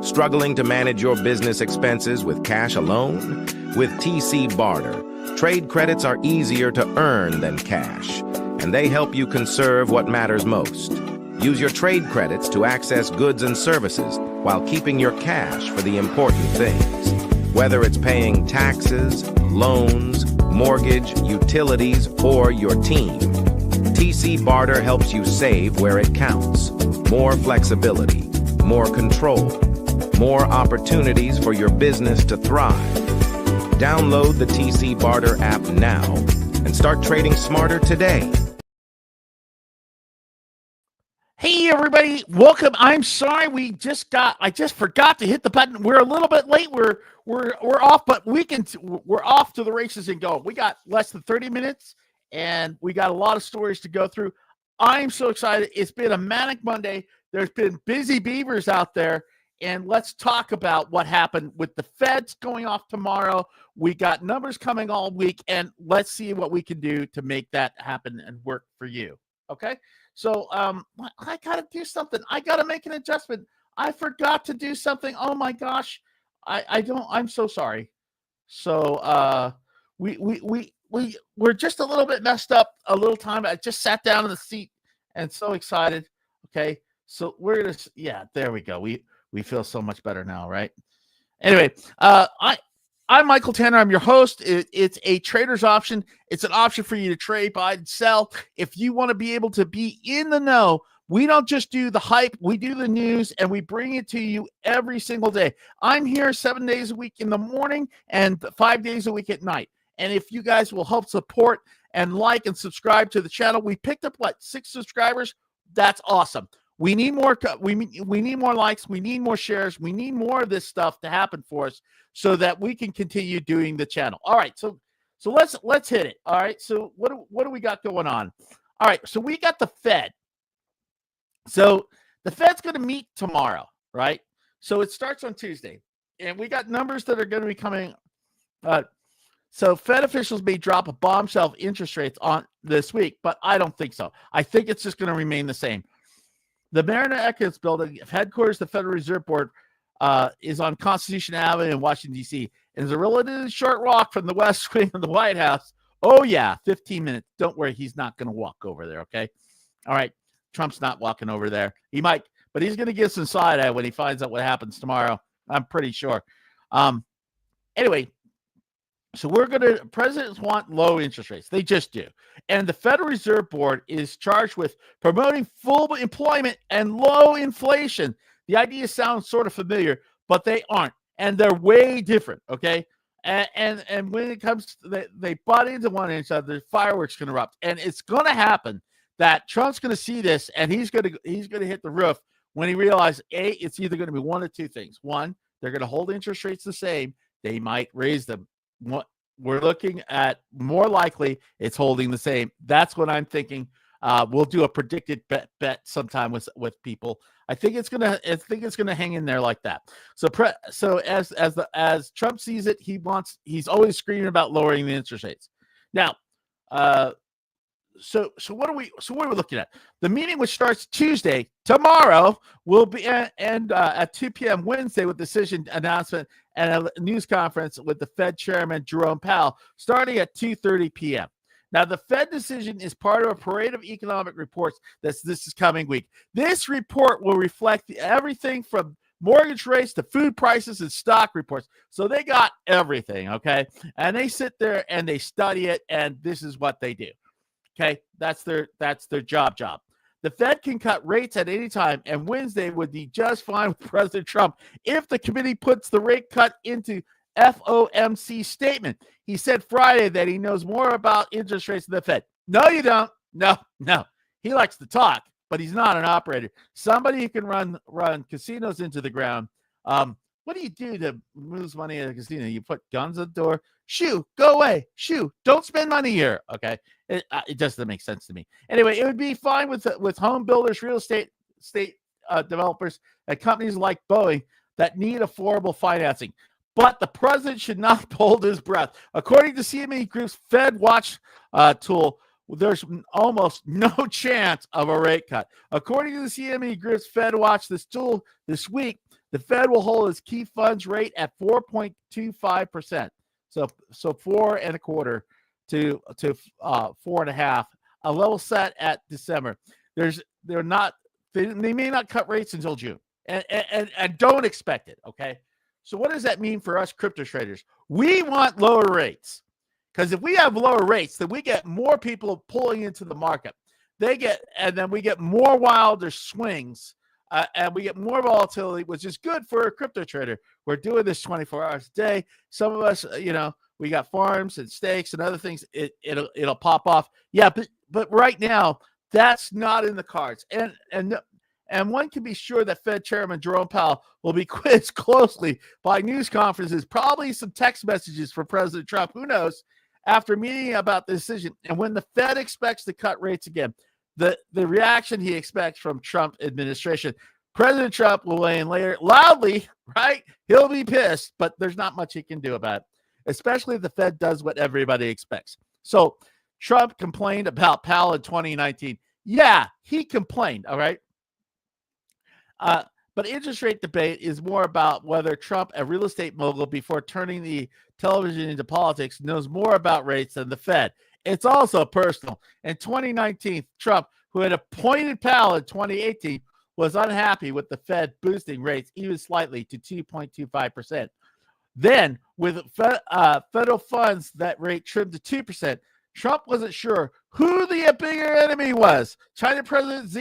Struggling to manage your business expenses with cash alone? With TC Barter, trade credits are easier to earn than cash, and they help you conserve what matters most. Use your trade credits to access goods and services while keeping your cash for the important things. Whether it's paying taxes, loans, mortgage, utilities, or your team, TC Barter helps you save where it counts. More flexibility, more control, more opportunities for your business to thrive. Download the TC Barter app now and start trading smarter today. Hey everybody, welcome. I'm sorry I just forgot to hit the button. We're a little bit late. We're off, but we're off to the races and go. We got less than 30 minutes and we got a lot of stories to go through. I'm so excited. It's been a manic Monday. There's been busy beavers out there. And let's talk about what happened with the Feds going off tomorrow. We got numbers coming all week, and let's see what we can do to make that happen and work for you. Okay? So I got to do something. I got to make an adjustment. I forgot to do something. Oh my gosh. I'm so sorry. So we're just a little bit messed up a little time. I just sat down in the seat and so excited. Okay? So we're going to, yeah, there we go. We feel so much better now, right? Anyway, I'm Michael Tanner. I'm your host. It's a trader's option. It's an option for you to trade, buy, and sell. If you want to be able to be in the know, we don't just do the hype. We do the news, and we bring it to you every single day. I'm here 7 days a week in the morning and 5 days a week at night. And if you guys will help support and like and subscribe to the channel, we picked up, 6 subscribers? That's awesome. We need more. We need more likes. We need more shares. We need more of this stuff to happen for us, so that we can continue doing the channel. All right. So let's hit it. All right. So what do we got going on? All right. So we got the Fed. So the Fed's going to meet tomorrow, right? So it starts on Tuesday, and we got numbers that are going to be coming. So Fed officials may drop a bombshell interest rates on this week, but I don't think so. I think it's just going to remain the same. The Mariner Eccles building, headquarters of the Federal Reserve Board, is on Constitution Avenue in Washington, D.C. and is a relatively short walk from the West Wing of the White House. Oh, yeah, 15 minutes. Don't worry, he's not going to walk over there, okay? All right, Trump's not walking over there. He might, but he's going to give some side eye when he finds out what happens tomorrow. I'm pretty sure. Anyway, so presidents want low interest rates. They just do. And the Federal Reserve Board is charged with promoting full employment and low inflation. The idea sounds sort of familiar, but they aren't. And they're way different, okay? And when it comes to, they butt into one another, fireworks can erupt. And it's going to happen that Trump's going to see this, and he's going to hit the roof when he realizes, A, it's either going to be one of two things. One, they're going to hold interest rates the same. They might raise them. What we're looking at, more likely it's holding the same. That's what I'm thinking. We'll do a predicted bet sometime with people. I think it's gonna hang in there like that. So as Trump sees it, he's always screaming about lowering the interest rates. Now, so what are we looking at? The meeting, which starts Tuesday, tomorrow, will be at 2 p.m. Wednesday with decision announcement and a news conference with the Fed Chairman Jerome Powell starting at 2:30 p.m. Now, the Fed decision is part of a parade of economic reports this is coming week. This report will reflect everything from mortgage rates to food prices and stock reports. So they got everything, okay? And they sit there and they study it, and this is what they do. Okay, that's their job. The Fed can cut rates at any time, and Wednesday would be just fine with President Trump if the committee puts the rate cut into FOMC statement. He said Friday that he knows more about interest rates than the Fed. No, you don't. No. He likes to talk, but he's not an operator. Somebody who can run casinos into the ground. What do you do to lose money at a casino? You put guns at the door. Shoo, go away. Shoo, don't spend money here. Okay, it doesn't make sense to me. Anyway, it would be fine with home builders, real estate developers, and companies like Boeing that need affordable financing. But the president should not hold his breath. According to CME Group's Fed Watch tool, there's almost no chance of a rate cut. According to the CME Group's Fed Watch this tool this week, The Fed will hold its key funds rate at 4.25%. So 4.25% to 4.5%, a level set at December. They may not cut rates until June, and don't expect it. Okay. So what does that mean for us crypto traders? We want lower rates, because if we have lower rates, then we get more people pulling into the market. And then we get more wilder swings, and we get more volatility, which is good for a crypto trader. We're doing this 24 hours a day. Some of us, we got farms and stakes and other things. It'll pop off. Yeah, but right now that's not in the cards. And one can be sure that Fed Chairman Jerome Powell will be quizzed closely by news conferences, probably some text messages from President Trump. Who knows? After meeting about the decision, and when the Fed expects to cut rates again, the reaction he expects from Trump administration. President Trump will weigh in later loudly, right? He'll be pissed, but there's not much he can do about it, especially if the Fed does what everybody expects. So Trump complained about Powell in 2019. Yeah, he complained, all right? But interest rate debate is more about whether Trump, a real estate mogul before turning the television into politics, knows more about rates than the Fed. It's also personal. In 2019, Trump, who had appointed Powell in 2018, was unhappy with the Fed boosting rates even slightly to 2.25%. Then, with federal funds that rate trimmed to 2%, Trump wasn't sure who the bigger enemy was, China President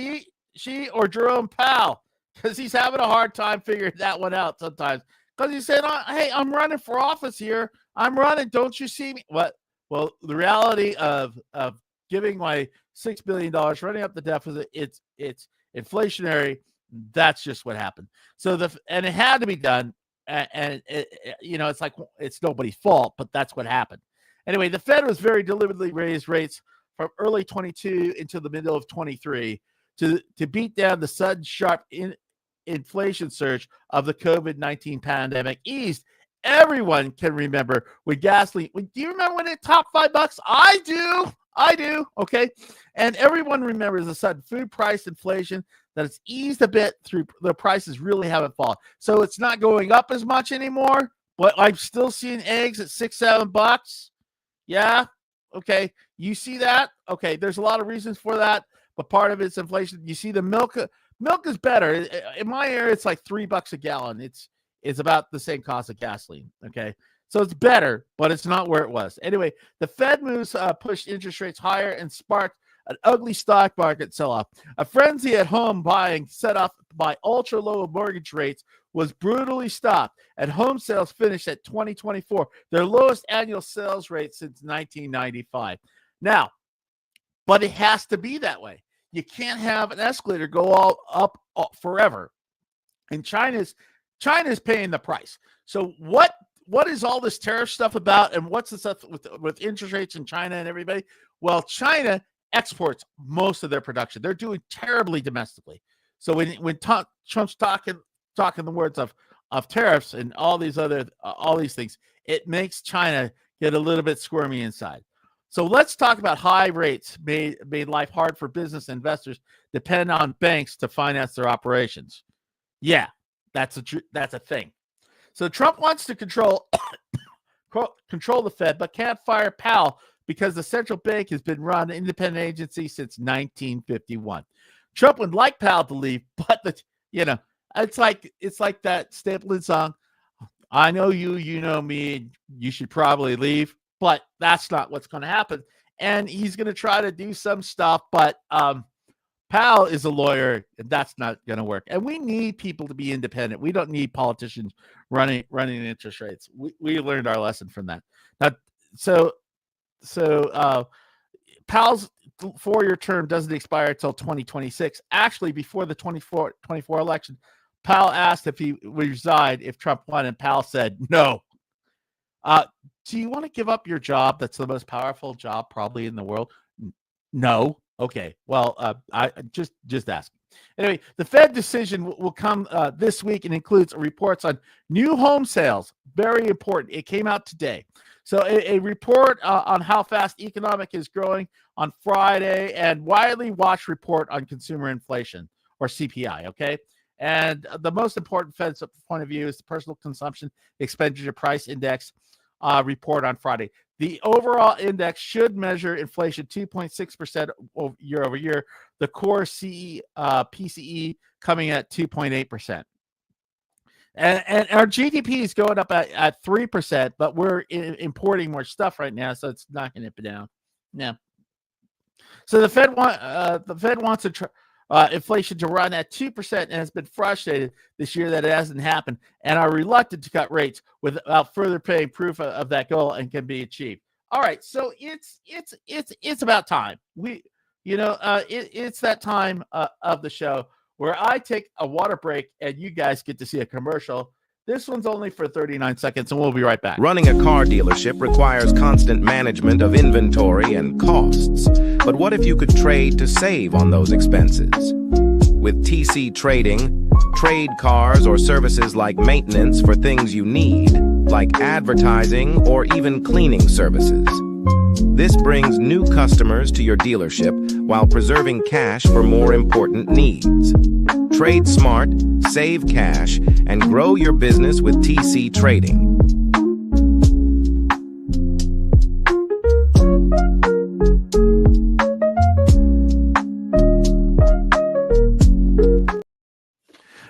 Xi or Jerome Powell, because he's having a hard time figuring that one out sometimes. Because he said, hey, I'm running for office here. I'm running. Don't you see me? What? Well, the reality of giving my $6 billion, running up the deficit, it's inflationary. That's just what happened. And it had to be done. And it's like, it's nobody's fault, but that's what happened. Anyway, the Fed was very deliberately raised rates from early 22 into the middle of 23 to beat down the sudden sharp inflation surge of the COVID-19 pandemic eased. Everyone can remember when gasoline. Do you remember when it topped $5? I do. Okay. And everyone remembers the sudden food price inflation that it's eased a bit through the prices really haven't fallen. So it's not going up as much anymore, but I'm still seeing eggs at $6-7. Yeah. Okay. You see that? Okay. There's a lot of reasons for that, but part of it's inflation. You see the milk is better. In my area, it's like $3 a gallon. It's about the same cost of gasoline. Okay. So it's better, but it's not where it was. Anyway, the Fed moves pushed interest rates higher and sparked an ugly stock market sell-off. A frenzy at home buying set off by ultra-low mortgage rates was brutally stopped, and home sales finished at 2024, their lowest annual sales rate since 1995. Now, but it has to be that way. You can't have an escalator go all up forever. And China's paying the price. So what is all this tariff stuff about, and what's the stuff with interest rates in China and everybody? Well, China exports most of their production. They're doing terribly domestically. So when Trump's talking the words of tariffs and all these things, it makes China get a little bit squirmy inside. So let's talk about high rates made life hard for business investors depend on banks to finance their operations. Yeah, that's a thing. So Trump wants to control the Fed, but can't fire Powell because the central bank has been run an independent agency since 1951. Trump would like Powell to leave, but it's like that Stapleton song. I know you, you know me. You should probably leave, but that's not what's going to happen. And he's going to try to do some stuff, but Powell is a lawyer, and that's not going to work. And we need people to be independent. We don't need politicians running interest rates. We learned our lesson from that. Now, so Powell's 4-year term doesn't expire until 2026. Actually, before the 24 election, Powell asked if he would resign if Trump won, and Powell said no. Do you want to give up your job? That's the most powerful job probably in the world. No. Okay. Well, I just ask. Anyway, the Fed decision will come this week and includes reports on new home sales. Very important. It came out today. So a report on how fast economic is growing on Friday, and widely watched report on consumer inflation, or CPI. Okay. And the most important Fed's point of view is the personal consumption expenditure price index report on Friday. The overall index should measure inflation 2.6% year over year. The core PCE coming at 2.8%. And our GDP is going up at 3%, but we're importing more stuff right now, so it's knocking it down. Yeah. So the Fed wants inflation to run at 2% and has been frustrated this year that it hasn't happened, and are reluctant to cut rates without further paying proof of that goal and can be achieved. All right, so it's about time. It's that time of the show where I take a water break and you guys get to see a commercial. This one's only for 39 seconds, and we'll be right back. Running a car dealership requires constant management of inventory and costs. But what if you could trade to save on those expenses? With TC Trading, trade cars or services like maintenance for things you need, like advertising or even cleaning services. This brings new customers to your dealership while preserving cash for more important needs. Trade smart, save cash, and grow your business with TC Trading.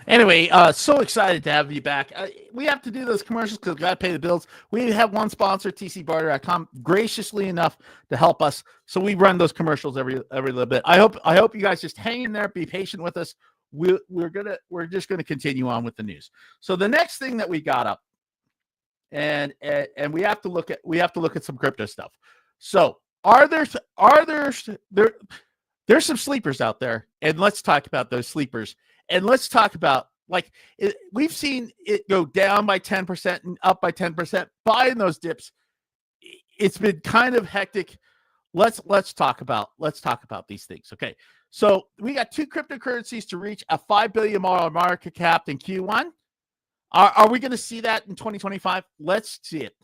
Anyway, so excited to have you back. We have to do those commercials because we got to pay the bills. We have one sponsor, TCBarter.com, graciously enough to help us. So we run those commercials every little bit. I hope you guys just hang in there, be patient with us. We're just gonna continue on with the news. So the next thing that we got up, and we have to look at some crypto stuff. So there's some sleepers out there, and let's talk about those sleepers. And let's talk about, we've seen it go down by 10% and up by 10%. Buying those dips, it's been kind of hectic. Let's talk about these things. Okay, so we got two cryptocurrencies to reach a $5 billion market cap in Q1. Are we going to see that in 2025? Let's see it.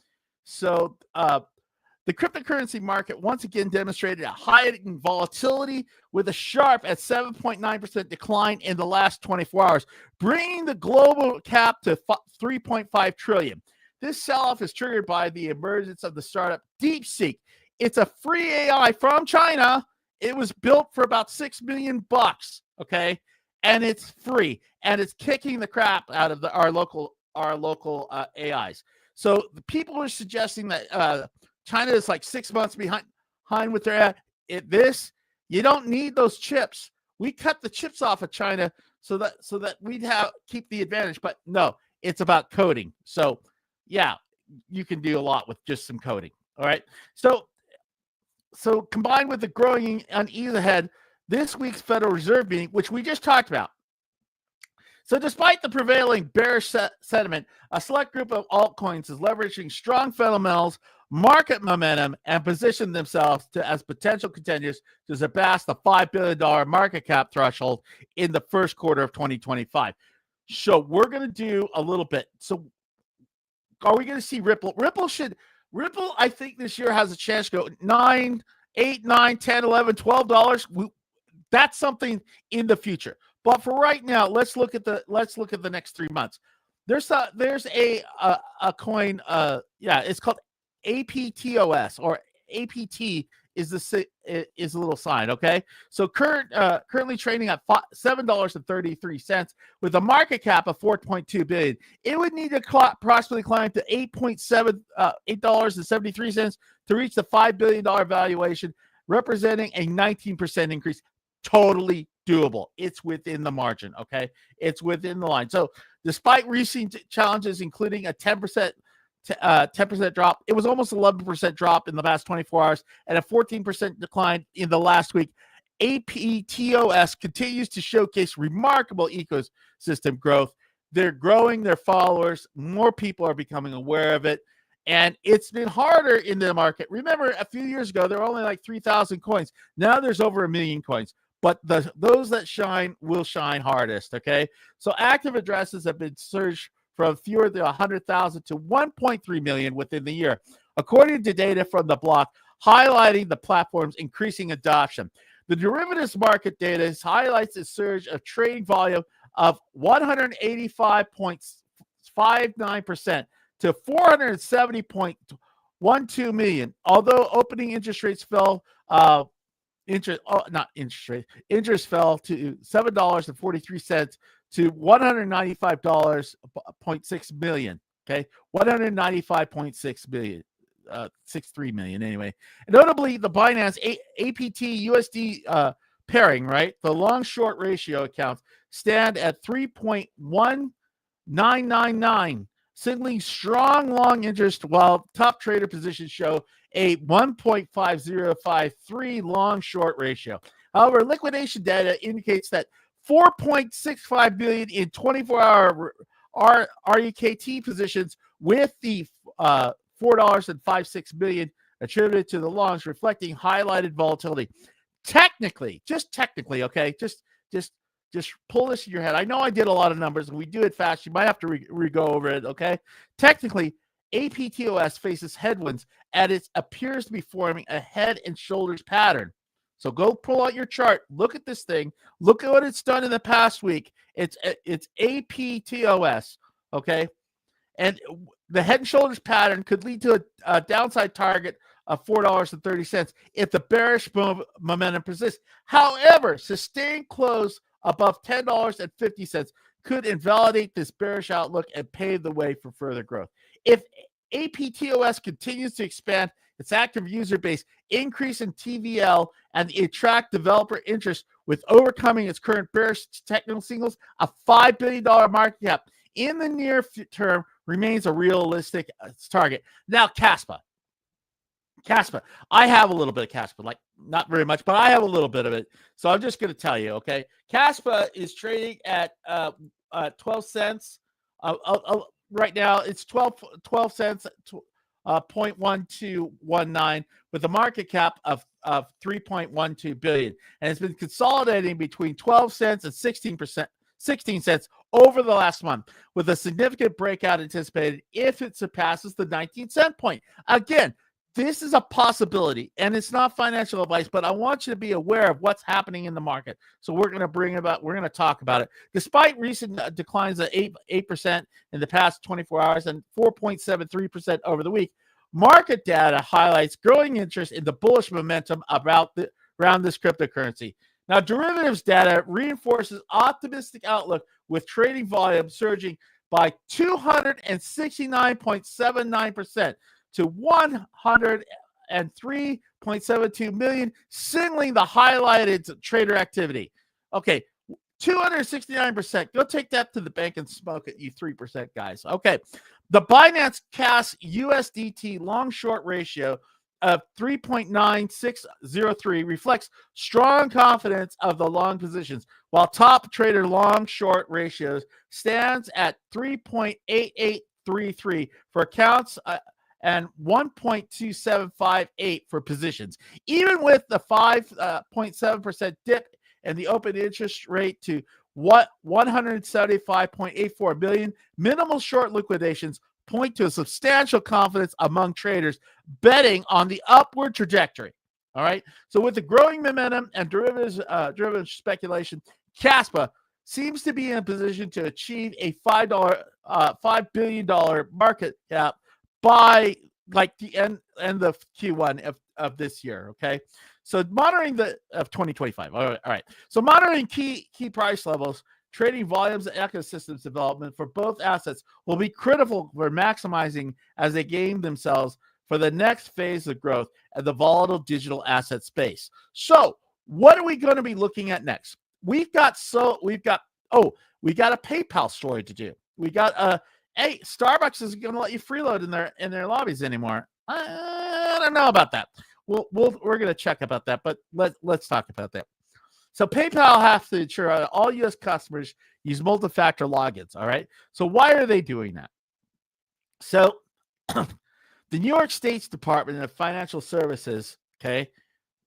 So the cryptocurrency market once again demonstrated a heightened volatility with a sharp at 7.9% decline in the last 24 hours, bringing the global cap to 3.5 trillion. This sell-off is triggered by the emergence of the startup DeepSeek. It's a free AI from China. It was built for about $6 million, okay? And it's free, and it's kicking the crap out of our local AIs. So the people are suggesting that China is like 6 months behind with their you don't need those chips. We cut the chips off of China so that we'd keep the advantage. But no, it's about coding. So yeah, you can do a lot with just some coding. All right. So combined with the growing unease ahead, this week's Federal Reserve meeting, which we just talked about. So despite the prevailing bearish sentiment, a select group of altcoins is leveraging strong fundamentals, market momentum, and position themselves as potential contenders to surpass the $5 billion market cap threshold in the first quarter of 2025. So we're going to do a little bit. So are we going to see Ripple? Ripple, I think this year has a chance to go $9, $8, $9, $10, $11, $12. That's something in the future. But for right now, let's look at the next 3 months. There's a coin. It's called APTOS, or APT is a little sign. Okay, so currently trading at $7.33 with a market cap of $4.2 billion. It would need to approximately climb to $8.73 to reach the $5 billion valuation, representing a 19% increase. Totally doable. It's within the margin. Okay, it's within the line. So despite recent challenges, including a 10% drop, it was almost 11% drop in the past 24 hours and a 14% decline in the last week. APTOS continues to showcase remarkable ecosystem growth. They're growing their followers. More people are becoming aware of it. And it's been harder in the market. Remember, a few years ago, there were only like 3,000 coins. Now there's over 1 million coins. But those that shine will shine hardest, okay? So active addresses have been surged from fewer than 100,000 to 1.3 million within the year, according to data from the block, highlighting the platform's increasing adoption. The derivatives market data highlights a surge of trading volume of 185.59% to 470.12 million. Although opening interest rates fell, interest fell to $7.43 to $195.6 million. Okay, 195.6 million. 63 million anyway. And notably, the Binance APT USD pairing, right? The long short ratio accounts stand at 3.1999, signaling strong long interest, while top trader positions show a 1.5053 long short ratio. However, liquidation data indicates that 4.65 billion in 24-hour REKT positions, with the $4.56 billion attributed to the longs, reflecting highlighted volatility. Technically, okay, just pull this in your head. I know I did a lot of numbers, and we do it fast. You might have to go over it, okay? Technically, APTOS faces headwinds as it appears to be forming a head and shoulders pattern. So go pull out your chart. Look at this thing. Look at what it's done in the past week. It's APTOS, okay? And the head and shoulders pattern could lead to a downside target of $4.30 if the bearish momentum persists. However, sustained close above $10.50 could invalidate this bearish outlook and pave the way for further growth. If APTOS continues to expand its active user base, increase in TVL, and attract developer interest with overcoming its current bearish technical signals, a $5 billion market cap in the near term remains a realistic target. Now, Kaspa, I have a little bit of Kaspa, like not very much, but I have a little bit of it. So I'm just going to tell you, okay? Kaspa is trading at 12 cents. Right now, it's 12 cents, 0.1219, with a market cap of 3.12 billion. And it's been consolidating between 12 cents and 16 cents over the last month, with a significant breakout anticipated if it surpasses the 19-cent point. Again, this is a possibility, and it's not financial advice, but I want you to be aware of what's happening in the market. So we're going to talk about it. Despite recent declines of 8% in the past 24 hours and 4.73% over the week, market data highlights growing interest in the bullish momentum around this cryptocurrency. Now, derivatives data reinforces optimistic outlook, with trading volume surging by 269.79% to 103.72 million, signaling the highlighted trader activity. Okay, 269%. Go take that to the bank and smoke it, you 3% guys. Okay, the Binance Cash USDT long short ratio of 3.9603 reflects strong confidence of the long positions, while top trader long short ratios stands at 3.8833 for accounts and 1.2758 for positions. Even with the 5.7% dip in the open interest rate to 175.84 billion, minimal short liquidations point to a substantial confidence among traders betting on the upward trajectory. All right. So with the growing momentum and derivatives driven speculation, Kaspa seems to be in a position to achieve a $5 billion market cap by like the end of Q1 of this year. Okay. So monitoring of 2025. All right. So monitoring key price levels, trading volumes, and ecosystems development for both assets will be critical for maximizing as they game themselves for the next phase of growth at the volatile digital asset space. So what are we going to be looking at next? We got a PayPal story to do. We got hey, Starbucks isn't going to let you freeload in their lobbies anymore. I don't know about that. We're going to check about that, but let's talk about that. So PayPal has to ensure all U.S. customers use multi-factor logins. All right. So why are they doing that? So the New York State's Department of Financial Services, okay,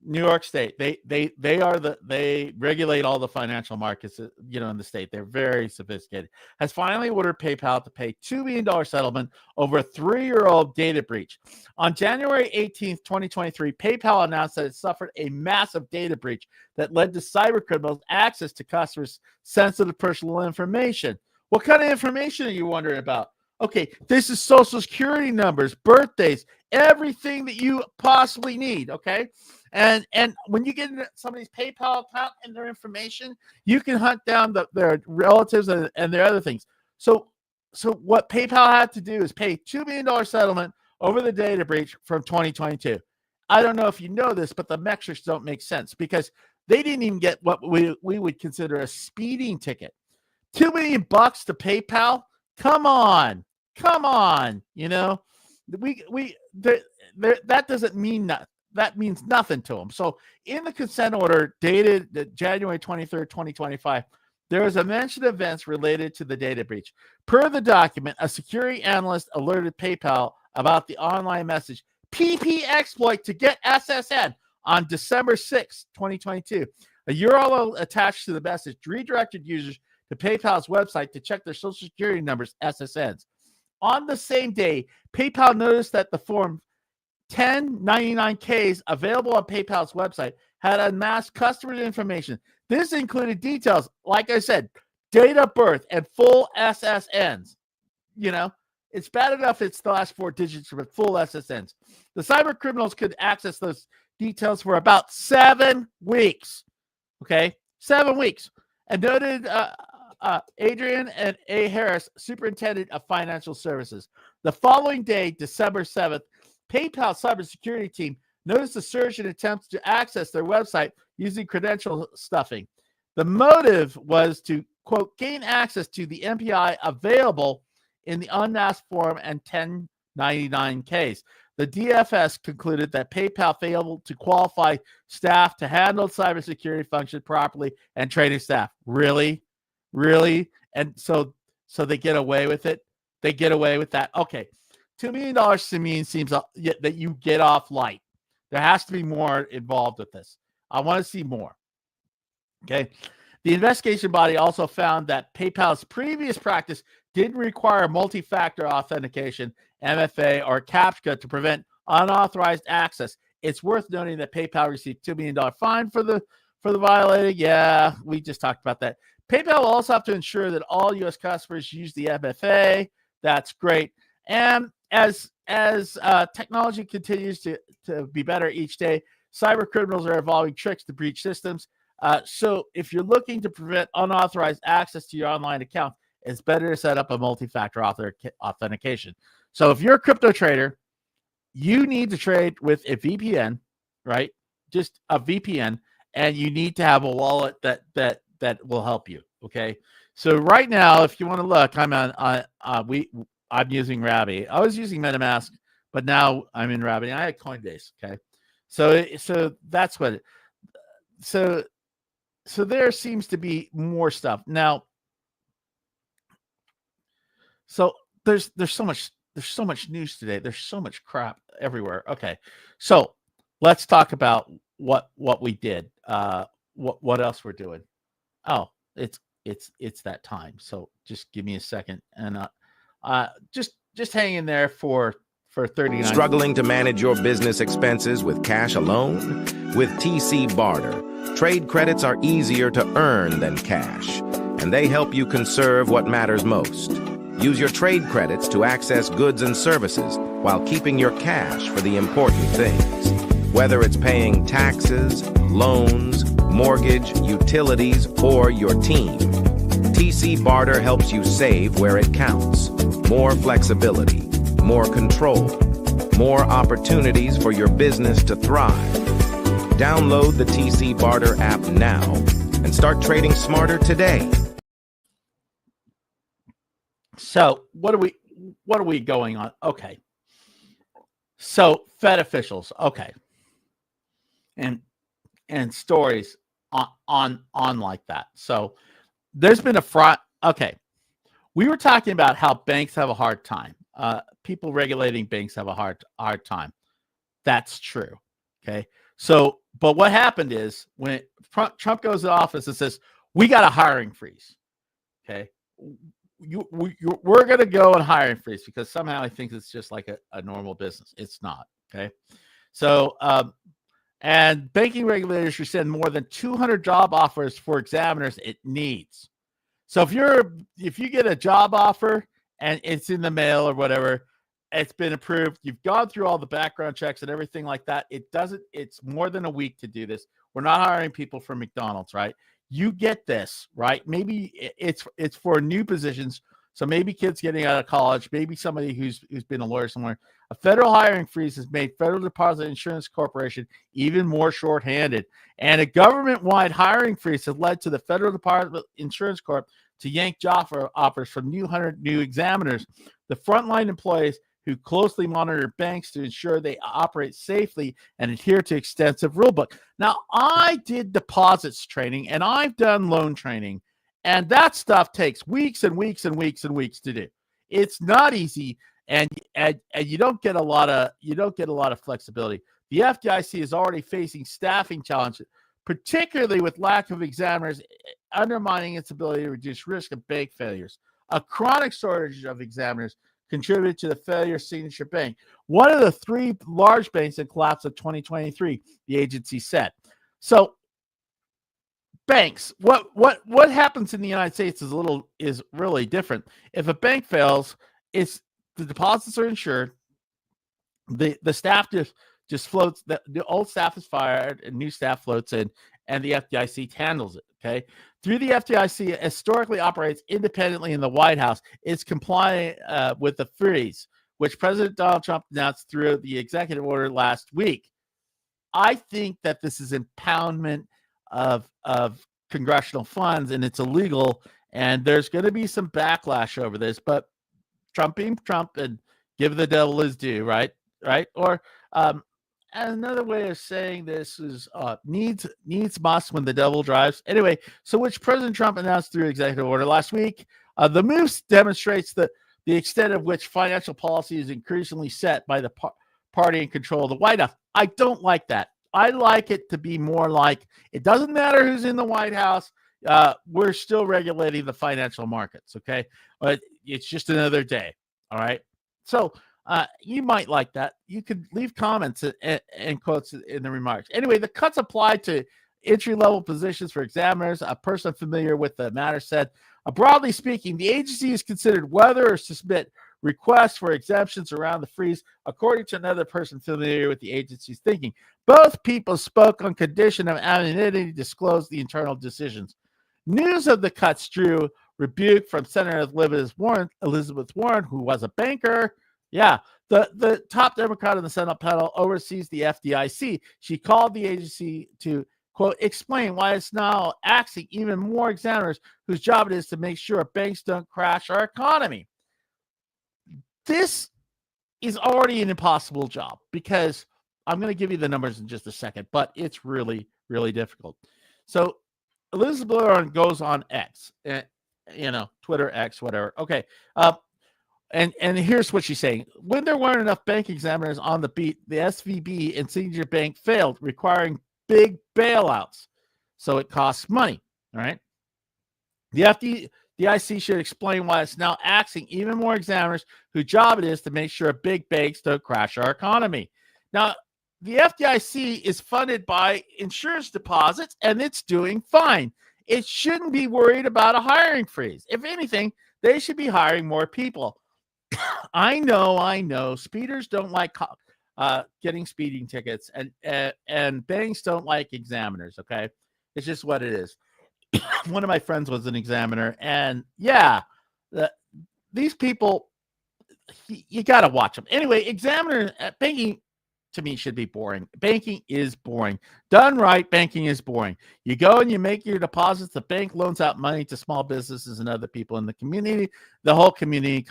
New York State. They regulate all the financial markets, in the state. They're very sophisticated. Has finally ordered PayPal to pay $2 million settlement over a 3-year-old data breach. On January 18th, 2023, PayPal announced that it suffered a massive data breach that led to cyber criminals access to customers' sensitive personal information. What kind of information are you wondering about? Okay, this is social security numbers, birthdays, everything that you possibly need, okay? And when you get into somebody's PayPal account and their information, you can hunt down their relatives and their other things. So what PayPal had to do is pay $2 million settlement over the data breach from 2022. I don't know if you know this, but the metrics don't make sense because they didn't even get what we would consider a speeding ticket. $2 million to PayPal? Come on. That doesn't mean that. That means nothing to them. So in the consent order dated January 23rd, 2025, there was a mention of events related to the data breach. Per the document, a security analyst alerted PayPal about the online message PP exploit to get SSN on December 6, 2022. A URL attached to the message redirected users to PayPal's website to check their social security numbers, SSNs. On the same day, PayPal noticed that the form 1099Ks available on PayPal's website had unmasked customer information. This included details, like I said, date of birth and full SSNs. It's bad enough it's the last 4 digits, but full SSNs. The cyber criminals could access those details for about 7 weeks. Okay, 7 weeks. And noted Adrian and A. Harris, Superintendent of Financial Services. The following day, December 7th, PayPal cybersecurity team noticed a surge in attempts to access their website using credential stuffing. The motive was to, quote, gain access to the MPI available in the unmasked form and 1099Ks. The DFS concluded that PayPal failed to qualify staff to handle cybersecurity functions properly and training staff. Really? And so they get away with it? They get away with that? Okay. $2 million to me seems that you get off light. There has to be more involved with this. I want to see more. Okay. The investigation body also found that PayPal's previous practice didn't require multi-factor authentication, MFA, or CAPTCHA to prevent unauthorized access. It's worth noting that PayPal received $2 million fine for the violating. Yeah, we just talked about that. PayPal will also have to ensure that all U.S. customers use the MFA. That's great. And as technology continues to be better each day, cyber criminals are evolving tricks to breach systems. So if you're looking to prevent unauthorized access to your online account, it's better to set up a multi-factor authentication. So if you're a crypto trader, you need to trade with a VPN, right? Just a VPN, and you need to have a wallet that will help you. Okay. So right now, if you want to look, I'm using Ravi. I was using MetaMask, but now I'm in Ravi. I had Coinbase. Okay. So that's what it, so there seems to be more stuff now. So there's so much news today. There's so much crap everywhere. Okay. So let's talk about what we did. What else we're doing. Oh, it's that time. So just give me a second and just hang in there for 39. Struggling to manage your business expenses with cash alone? With TC Barter, trade credits are easier to earn than cash, and they help you conserve what matters most. Use your trade credits to access goods and services while keeping your cash for the important things. Whether it's paying taxes, loans, mortgage, utilities, or your team, TC Barter helps you save where it counts. More flexibility, more control, more opportunities for your business to thrive. Download the TC Barter app now and start trading smarter today. So what are we going on? Okay. So Fed officials, okay. And stories on like that. So there's been a fraud. Okay. We were talking about how banks have a hard time. People regulating banks have a hard time. That's true. Okay. So But what happened is when Trump goes to office and says, we got a hiring freeze. Okay. We're going to go on hiring freeze because somehow I think it's just like a normal business. It's not. Okay. So, and banking regulators rescind more than 200 job offers for examiners it needs. So if you get a job offer and it's in the mail or whatever, it's been approved, you've gone through all the background checks and everything like that. It's more than a week to do this. We're not hiring people from McDonald's, right? You get this, right? Maybe it's for new positions. So maybe kids getting out of college, maybe somebody who's been a lawyer somewhere. A federal hiring freeze has made Federal Deposit Insurance Corporation even more shorthanded. And a government-wide hiring freeze has led to the Federal Deposit Insurance Corp to yank job offers from 100 new examiners. The frontline employees who closely monitor banks to ensure they operate safely and adhere to extensive rulebook. Now, I did deposits training and I've done loan training, and that stuff takes weeks and weeks and weeks and weeks to do. It's not easy, and you don't get a lot of flexibility. The FDIC is already facing staffing challenges, particularly with lack of examiners, undermining its ability to reduce risk of bank failures. A chronic shortage of examiners contributed to the failure of Signature Bank, one of the three large banks that collapsed in 2023, the agency said. So banks, what happens in the United States is really different. If a bank fails, the deposits are insured, the staff just floats, the old staff is fired and new staff floats in, and the FDIC handles it. Okay. Through the FDIC historically operates independently in the White House. It's compliant with the freeze, which President Donald Trump announced through the executive order last week. I think that this is impoundment of congressional funds, and it's illegal. And there's going to be some backlash over this. But Trump being Trump, and give the devil his due, right? Right? Or another way of saying this is needs must when the devil drives. Anyway, so which President Trump announced through executive order last week. The move demonstrates the extent of which financial policy is increasingly set by the party in control of the White House. I don't like that. I like it to be more like, it doesn't matter who's in the White House. We're still regulating the financial markets, okay? But it's just another day, all right? So you might like that. You could leave comments and quotes in the remarks. Anyway, the cuts apply to entry-level positions for examiners. A person familiar with the matter said, broadly speaking, the agency is considered whether or submit requests for exemptions around the freeze, according to another person familiar with the agency's thinking. Both people spoke on condition of anonymity to disclose the internal decisions. News of the cuts drew rebuke from Senator Elizabeth Warren, who was a banker. Yeah, the top Democrat in the Senate panel oversees the FDIC. She called the agency to, quote, explain why it's now axing even more examiners whose job it is to make sure banks don't crash our economy. This is already an impossible job because I'm going to give you the numbers in just a second, but it's really, really difficult. So Elizabeth Warren goes on X, Twitter, X, whatever. Okay. And here's what she's saying. When there weren't enough bank examiners on the beat, the SVB and Signature Bank failed, requiring big bailouts. So it costs money. All right. The FDIC should explain why it's now axing even more examiners whose job it is to make sure big banks don't crash our economy. Now, the FDIC is funded by insurance deposits, and it's doing fine. It shouldn't be worried about a hiring freeze. If anything, they should be hiring more people. I know. Speeders don't like getting speeding tickets, and banks don't like examiners, okay? It's just what it is. One of my friends was an examiner, and yeah, these people, you got to watch them. Anyway, examiner banking to me should be boring. Banking is boring. Done right, banking is boring. You go and you make your deposits. The bank loans out money to small businesses and other people in the community. The whole community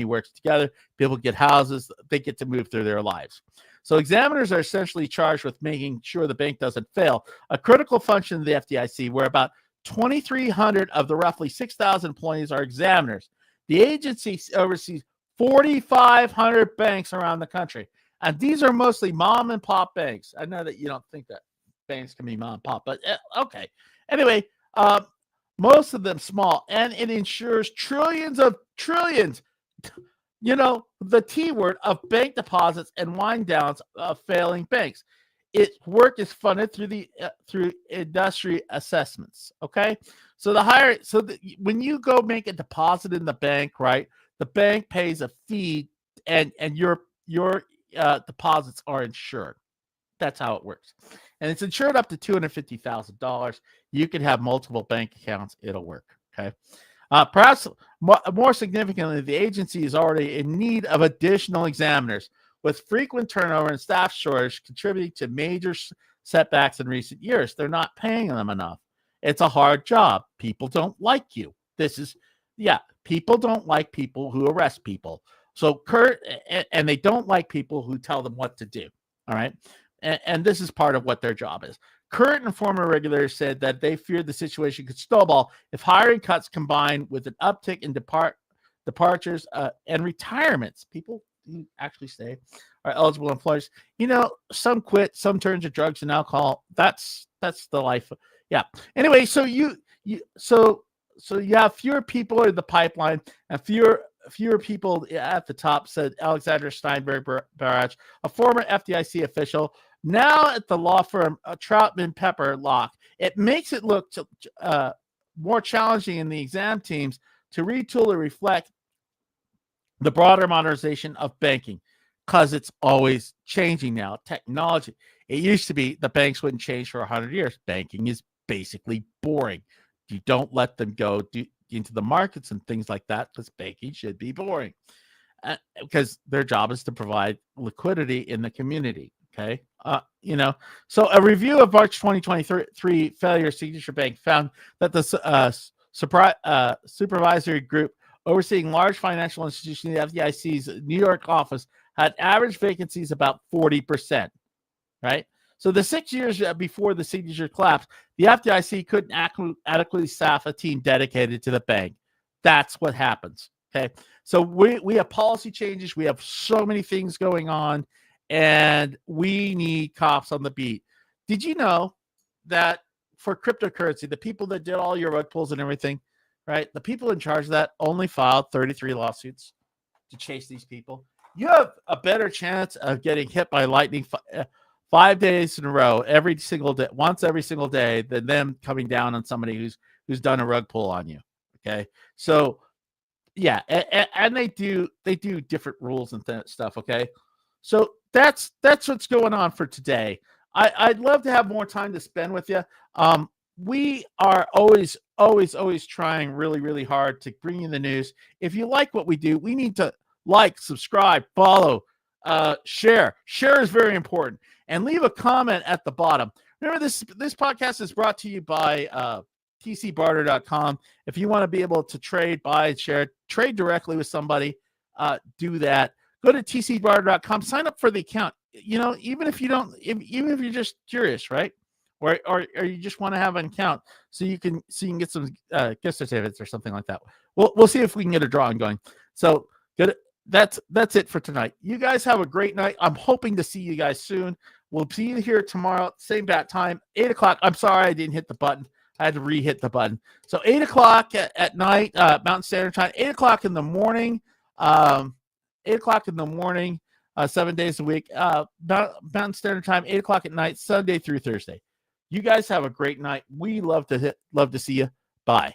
works together. People get houses. They get to move through their lives. So examiners are essentially charged with making sure the bank doesn't fail, a critical function of the FDIC, where about 2,300 of the roughly 6,000 employees are examiners. The agency oversees 4,500 banks around the country. And these are mostly mom and pop banks. I know that you don't think that banks can be mom and pop, but okay. Anyway, most of them small, and it insures trillions, the T word of bank deposits and wind downs of failing banks. Its work is funded through industry assessments. Okay, so when you go make a deposit in the bank, right, the bank pays a fee, and your deposits are insured. That's how it works, and it's insured up to $250,000. You can have multiple bank accounts; it'll work. Okay. Perhaps more significantly, the agency is already in need of additional examiners, with frequent turnover and staff shortage contributing to major setbacks in recent years. They're not paying them enough. It's a hard job. People don't like you. People don't like people who arrest people. So and they don't like people who tell them what to do. All right. And this is part of what their job is. Current and former regulators said that they feared the situation could snowball if hiring cuts combined with an uptick in departures and retirements. People who actually stay are eligible employers. Some quit, some turn to drugs and alcohol. That's the life. Yeah. Anyway, so you have fewer people in the pipeline and fewer people at the top, said Alexander Steinberg Barrage, a former FDIC official, now at the law firm Troutman Pepper Locke. It makes it look more challenging in the exam teams to retool to reflect the broader modernization of banking, because it's always changing now. Technology. It used to be the banks wouldn't change for 100 years. Banking is basically boring. You don't let them go into the markets and things like that, because banking should be boring, because their job is to provide liquidity in the community. Okay. So a review of March 2023 failure Signature Bank found that the supervisory group overseeing large financial institutions, the FDIC's New York office, had average vacancies about 40%. Right. So the 6 years before the Signature collapse, the FDIC couldn't adequately staff a team dedicated to the bank. That's what happens. Okay. So we have policy changes. We have so many things going on, and we need cops on the beat. Did you know that for cryptocurrency, the people that did all your rug pulls and everything, right, the people in charge of that only filed 33 lawsuits to chase these people? You have a better chance of getting hit by lightning 5 days in a row, once every single day, than them coming down on somebody who's done a rug pull on you. Okay, so yeah, and they do different rules and stuff. Okay, so that's what's going on for today. I'd love to have more time to spend with you. We are always trying really, really hard to bring you the news. If you like what we do, we need to like, subscribe, follow, share. Share is very important, and leave a comment at the bottom. Remember, this podcast is brought to you by tcbarter.com. If you want to be able to trade, buy, share, trade directly with somebody, do that. Go to tcbarter.com, sign up for the account. Even if you're just curious, right? Or you just want to have an account so you can get some gift certificates or something like that. We'll see if we can get a drawing going. So good. That's it for tonight. You guys have a great night. I'm hoping to see you guys soon. We'll see you here tomorrow, same bat time, 8 o'clock. I'm sorry I didn't hit the button. I had to re-hit the button. So 8 o'clock at night, Mountain Standard Time, 8 o'clock in the morning, 8 o'clock in the morning, 7 days a week, Mountain Standard Time, 8 o'clock at night, Sunday through Thursday. You guys have a great night. We love to see you. Bye.